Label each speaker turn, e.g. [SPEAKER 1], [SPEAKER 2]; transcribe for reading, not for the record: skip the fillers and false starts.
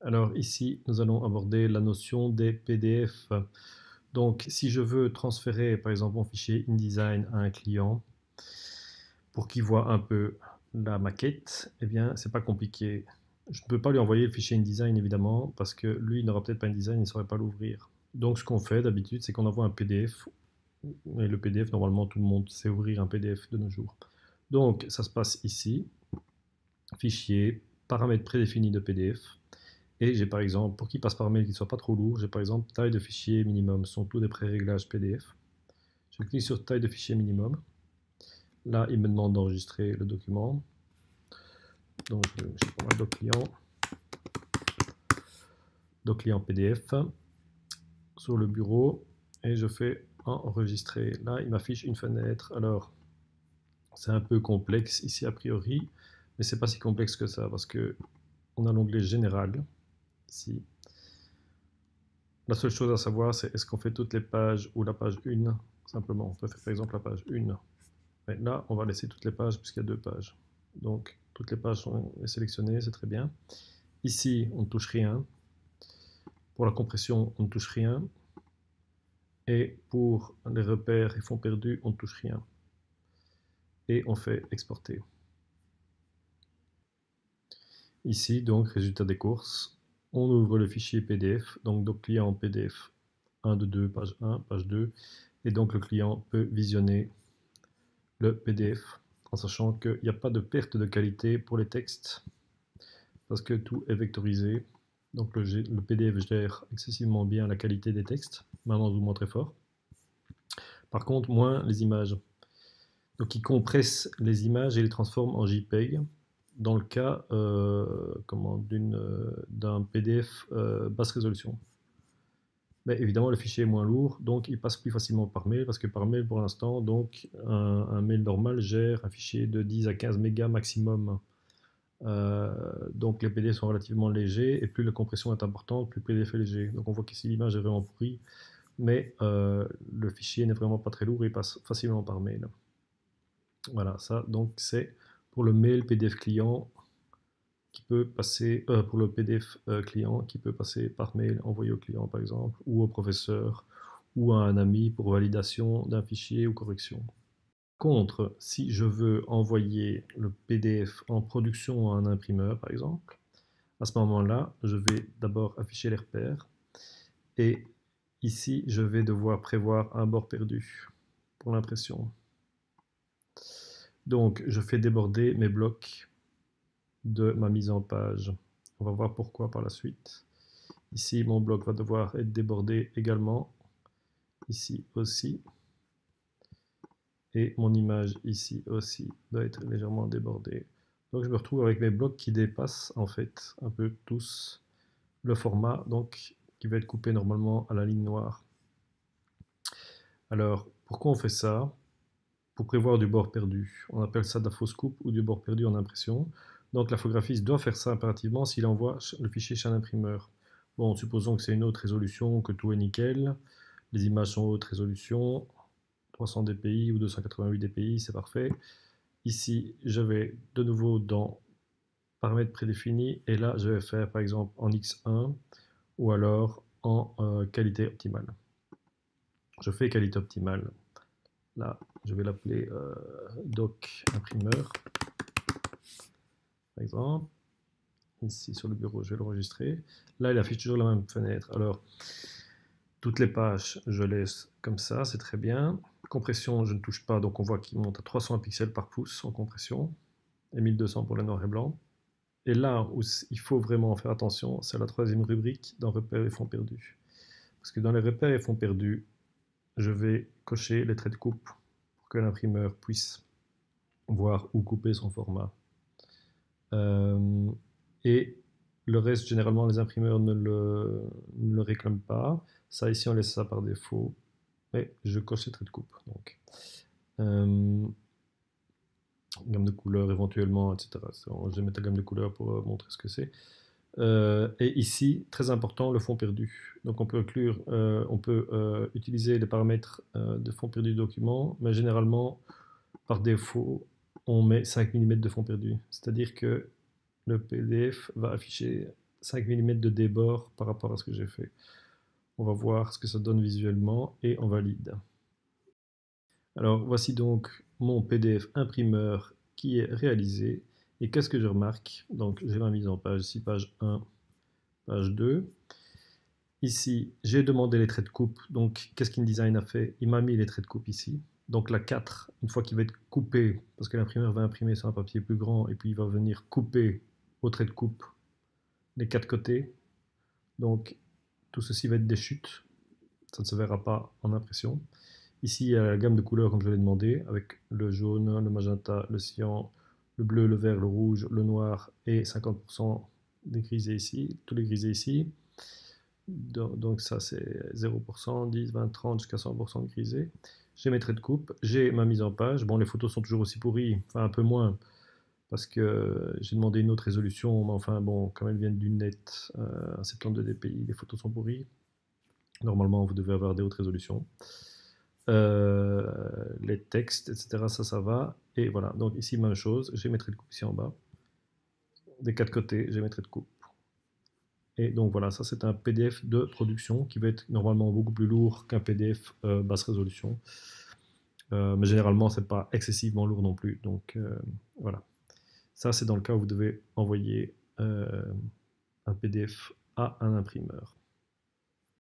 [SPEAKER 1] Alors ici, nous allons aborder la notion des PDF. Donc si je veux transférer par exemple mon fichier InDesign à un client pour qu'il voit un peu la maquette, eh bien c'est pas compliqué. Je ne peux pas lui envoyer le fichier InDesign évidemment parce que lui il n'aura peut-être pas InDesign, il ne saurait pas l'ouvrir. Donc ce qu'on fait d'habitude c'est qu'on envoie un PDF. Et le PDF, normalement tout le monde sait ouvrir un PDF de nos jours. Donc ça se passe ici, fichier, paramètres prédéfinis de PDF. Et j'ai par exemple, pour qu'il passe par mail, qu'il ne soit pas trop lourd, j'ai par exemple taille de fichier minimum, ce sont tous des pré-réglages PDF. Je clique sur taille de fichier minimum. Là, il me demande d'enregistrer le document. Donc, je prends doc client PDF sur le bureau et je fais enregistrer. Là, il m'affiche une fenêtre. Alors, c'est un peu complexe ici a priori, mais c'est pas si complexe que ça parce que on a l'onglet général ici. La seule chose à savoir, c'est est-ce qu'on fait toutes les pages ou la page 1 simplement. On peut faire par exemple la page 1. Mais là, on va laisser toutes les pages puisqu'il y a deux pages. Donc, toutes les pages sont sélectionnées, c'est très bien. Ici, on ne touche rien. Pour la compression, on ne touche rien. Et pour les repères et fonds perdus, on ne touche rien. Et on fait exporter. Ici, donc, résultat des courses. On ouvre le fichier PDF, donc doc client PDF 1 de 2, page 1, page 2. Et donc, le client peut visionner le PDF en sachant qu'il n'y a pas de perte de qualité pour les textes parce que tout est vectorisé. Donc le PDF gère excessivement bien la qualité des textes, maintenant je vous montre très fort. Par contre, moins les images. Donc il compresse les images et les transforme en JPEG dans le cas d'un PDF basse résolution. Mais évidemment, le fichier est moins lourd, donc il passe plus facilement par mail, parce que par mail, pour l'instant, donc un mail normal gère un fichier de 10 à 15 mégas maximum. Donc les PDF sont relativement légers, et plus la compression est importante, plus le PDF est léger. Donc on voit qu'ici l'image est vraiment pourrie, mais le fichier n'est vraiment pas très lourd et il passe facilement par mail. Voilà, ça donc c'est pour le mail PDF client qui peut passer pour le PDF client qui peut passer par mail envoyé au client par exemple, ou au professeur, ou à un ami pour validation d'un fichier ou correction. Contre, si je veux envoyer le PDF en production à un imprimeur par exemple, à ce moment-là, je vais d'abord afficher les repères et ici je vais devoir prévoir un bord perdu pour l'impression. Donc je fais déborder mes blocs de ma mise en page. On va voir pourquoi par la suite. Ici, mon bloc va devoir être débordé également. Ici aussi. Et mon image ici aussi doit être légèrement débordée. Donc je me retrouve avec mes blocs qui dépassent en fait un peu tous le format, donc qui va être coupé normalement à la ligne noire. Alors, pourquoi on fait ça? Pour prévoir du bord perdu. On appelle ça de la fausse coupe ou du bord perdu en impression. Donc l'infographiste doit faire ça impérativement s'il envoie le fichier chez un imprimeur. Bon, supposons que c'est une haute résolution, que tout est nickel, les images sont haute résolution, 300 dpi ou 288 dpi, c'est parfait. Ici, je vais de nouveau dans paramètres prédéfinis, et là, je vais faire par exemple en X1 ou alors en qualité optimale. Je fais qualité optimale. Là, je vais l'appeler doc imprimeur, par exemple. Ici sur le bureau, je vais l'enregistrer. Là, il affiche toujours la même fenêtre. Alors, toutes les pages, je laisse comme ça, c'est très bien. Compression, je ne touche pas, donc on voit qu'il monte à 300 pixels par pouce en compression, et 1200 pour le noir et blanc. Et là où il faut vraiment faire attention, c'est la troisième rubrique dans repères et fonds perdus. Parce que dans les repères et fonds perdus, je vais cocher les traits de coupe pour que l'imprimeur puisse voir où couper son format. Et le reste, généralement, les imprimeurs ne le réclament pas. Ça, ici, on laisse ça par défaut. Et je coche les traits de coupe. Donc, gamme de couleurs éventuellement, etc. Je vais mettre la gamme de couleurs pour montrer ce que c'est. Et ici, très important, le fond perdu. Donc on peut utiliser les paramètres de fond perdu du document, mais généralement, par défaut, on met 5 mm de fond perdu. C'est-à-dire que le PDF va afficher 5 mm de débord par rapport à ce que j'ai fait. On va voir ce que ça donne visuellement et on valide. Alors voici donc mon PDF imprimeur qui est réalisé. Et qu'est-ce que je remarque? Donc j'ai ma mise en page ici, page 1, page 2. Ici, j'ai demandé les traits de coupe. Donc qu'est-ce qu'InDesign a fait? Il m'a mis les traits de coupe ici. Donc la 4, une fois qu'il va être coupé, parce que l'imprimeur va imprimer sur un papier plus grand, et puis il va venir couper au trait de coupe les 4 côtés. Donc tout ceci va être des chutes. Ça ne se verra pas en impression. Ici, il y a la gamme de couleurs comme je l'ai demandé, avec le jaune, le magenta, le cyan, le bleu, le vert, le rouge, le noir et 50% des grisés ici, tous les grisés ici. Donc ça c'est 0%, 10, 20, 30 jusqu'à 100% de grisé. J'ai mes traits de coupe, j'ai ma mise en page. Bon, les photos sont toujours aussi pourries, enfin un peu moins, parce que j'ai demandé une autre résolution, mais enfin bon, comme elles viennent du net, à 72 dpi, les photos sont pourries. Normalement, vous devez avoir des hautes résolutions. Les textes, etc., ça va. Et voilà, donc ici, même chose, j'ai mes traits de coupe ici en bas. Des 4 côtés, j'ai mes traits de coupe. Et donc voilà, ça c'est un PDF de production qui va être normalement beaucoup plus lourd qu'un PDF basse résolution. Mais généralement, c'est pas excessivement lourd non plus. Donc voilà. Ça, c'est dans le cas où vous devez envoyer un PDF à un imprimeur.